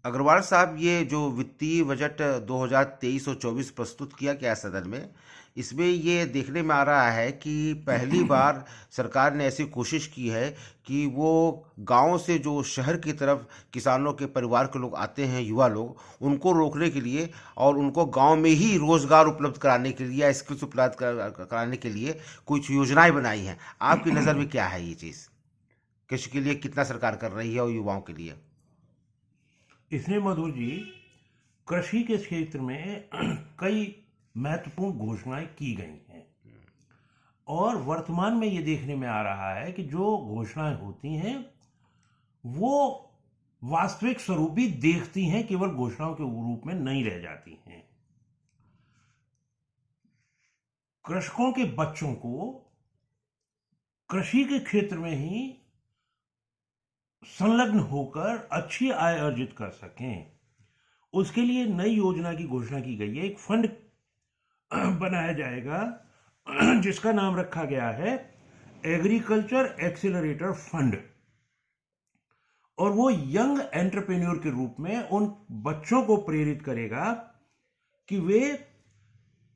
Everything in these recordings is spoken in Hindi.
अग्रवाल साहब, ये जो वित्तीय बजट 2023 और 24 प्रस्तुत किया गया सदन में, इसमें ये देखने में आ रहा है कि पहली बार सरकार ने ऐसी कोशिश की है कि वो गांव से जो शहर की तरफ किसानों के परिवार के लोग आते हैं, युवा लोग, उनको रोकने के लिए और उनको गांव में ही रोजगार उपलब्ध कराने के लिए या स्किल्स उपलब्ध कराने के लिए कुछ योजनाएं बनाई हैं। आपकी नज़र में क्या है ये चीज़? कृषि के लिए कितना सरकार कर रही है और युवाओं के लिए? इसमें मधुर जी, कृषि के क्षेत्र में कई महत्वपूर्ण घोषणाएं की गई हैं और वर्तमान में ये देखने में आ रहा है कि जो घोषणाएं होती हैं वो वास्तविक स्वरूप भी देखती हैं, केवल घोषणाओं के रूप में नहीं रह जाती हैं। कृषकों के बच्चों को कृषि के क्षेत्र में ही संलग्न होकर अच्छी आय अर्जित कर सकें, उसके लिए नई योजना की घोषणा की गई है। एक फंड बनाया जाएगा जिसका नाम रखा गया है एग्रीकल्चर एक्सीलरेटर फंड, और वो यंग एंटरप्रेन्योर के रूप में उन बच्चों को प्रेरित करेगा कि वे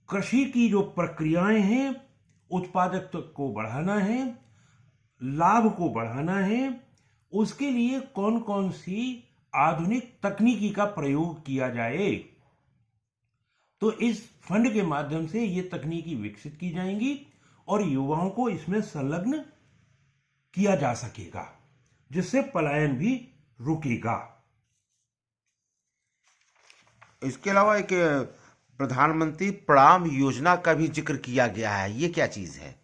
कृषि की जो प्रक्रियाएं हैं, उत्पादकता को बढ़ाना है, लाभ को बढ़ाना है, उसके लिए कौन कौन सी आधुनिक तकनीकी का प्रयोग किया जाए। तो इस फंड के माध्यम से ये तकनीकी विकसित की जाएंगी और युवाओं को इसमें संलग्न किया जा सकेगा, जिससे पलायन भी रुकेगा। इसके अलावा एक प्रधानमंत्री प्रणाम योजना का भी जिक्र किया गया है, ये क्या चीज है?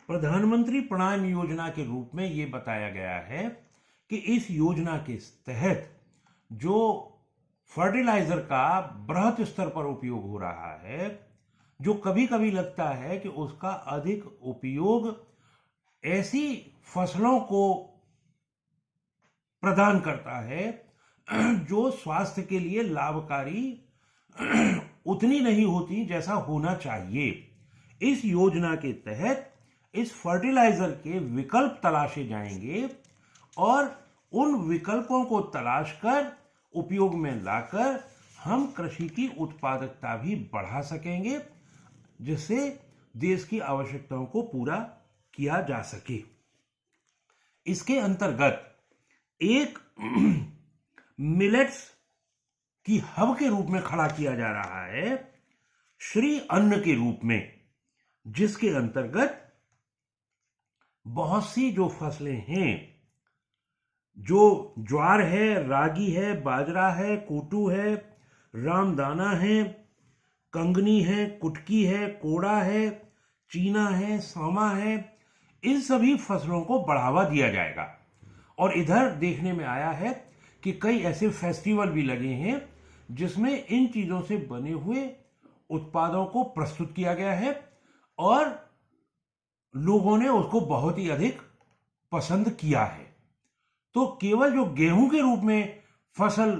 प्रधानमंत्री प्रणाम योजना के रूप में ये बताया गया है कि इस योजना के तहत जो फर्टिलाइजर का बृहत स्तर पर उपयोग हो रहा है, जो कभी कभी लगता है कि उसका अधिक उपयोग ऐसी फसलों को प्रदान करता है जो स्वास्थ्य के लिए लाभकारी उतनी नहीं होती जैसा होना चाहिए। इस योजना के तहत इस फर्टिलाइजर के विकल्प तलाशे जाएंगे और उन विकल्पों को तलाश कर उपयोग में लाकर हम कृषि की उत्पादकता भी बढ़ा सकेंगे, जिससे देश की आवश्यकताओं को पूरा किया जा सके। इसके अंतर्गत एक मिलेट्स की हब के रूप में खड़ा किया जा रहा है, श्री अन्न के रूप में, जिसके अंतर्गत बहुत सी जो फसलें हैं, जो ज्वार है, रागी है, बाजरा है, कूटू है, रामदाना है, कंगनी है, कुटकी है, कोड़ा है, चीना है, सामा है, इन सभी फसलों को बढ़ावा दिया जाएगा। और इधर देखने में आया है कि कई ऐसे फेस्टिवल भी लगे हैं जिसमें इन चीजों से बने हुए उत्पादों को प्रस्तुत किया गया है और लोगों ने उसको बहुत ही अधिक पसंद किया है। तो केवल जो गेहूं के रूप में फसल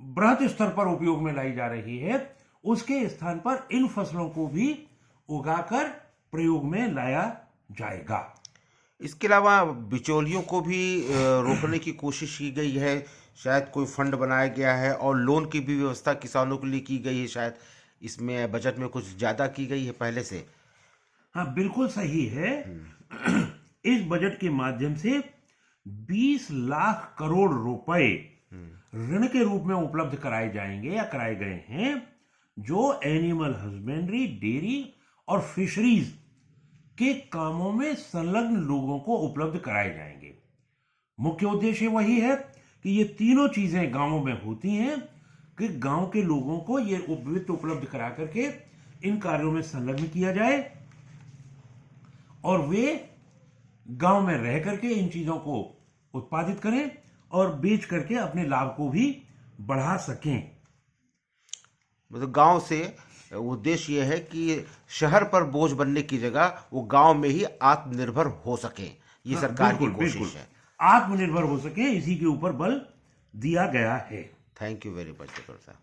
बृहत स्तर पर उपयोग में लाई जा रही है, उसके स्थान पर इन फसलों को भी उगाकर प्रयोग में लाया जाएगा। इसके अलावा बिचौलियों को भी रोकने की कोशिश की गई है, शायद कोई फंड बनाया गया है और लोन की भी व्यवस्था किसानों के लिए की गई है। शायद इसमें बजट में कुछ ज़्यादा की गई है पहले से। हाँ, बिल्कुल सही है। इस बजट के माध्यम से 20 लाख करोड़ रुपए ऋण के रूप में उपलब्ध कराए जाएंगे या कराए गए हैं, जो एनिमल हस्बेंड्री, डेयरी और फिशरीज के कामों में संलग्न लोगों को उपलब्ध कराए जाएंगे। मुख्य उद्देश्य वही है कि ये तीनों चीजें गांवों में होती हैं कि गांव के लोगों को ये वित्त उपलब्ध करा करके इन कार्यों में संलग्न किया जाए और वे गांव में रह करके इन चीजों को उत्पादित करें और बेच करके अपने लाभ को भी बढ़ा सकें। मतलब गांव से उद्देश्य यह है कि शहर पर बोझ बनने की जगह वो गांव में ही आत्मनिर्भर हो सके, ये सरकार की कोशिश है। आत्मनिर्भर हो सके, इसी के ऊपर बल दिया गया है। Thank you very much doctor साहब।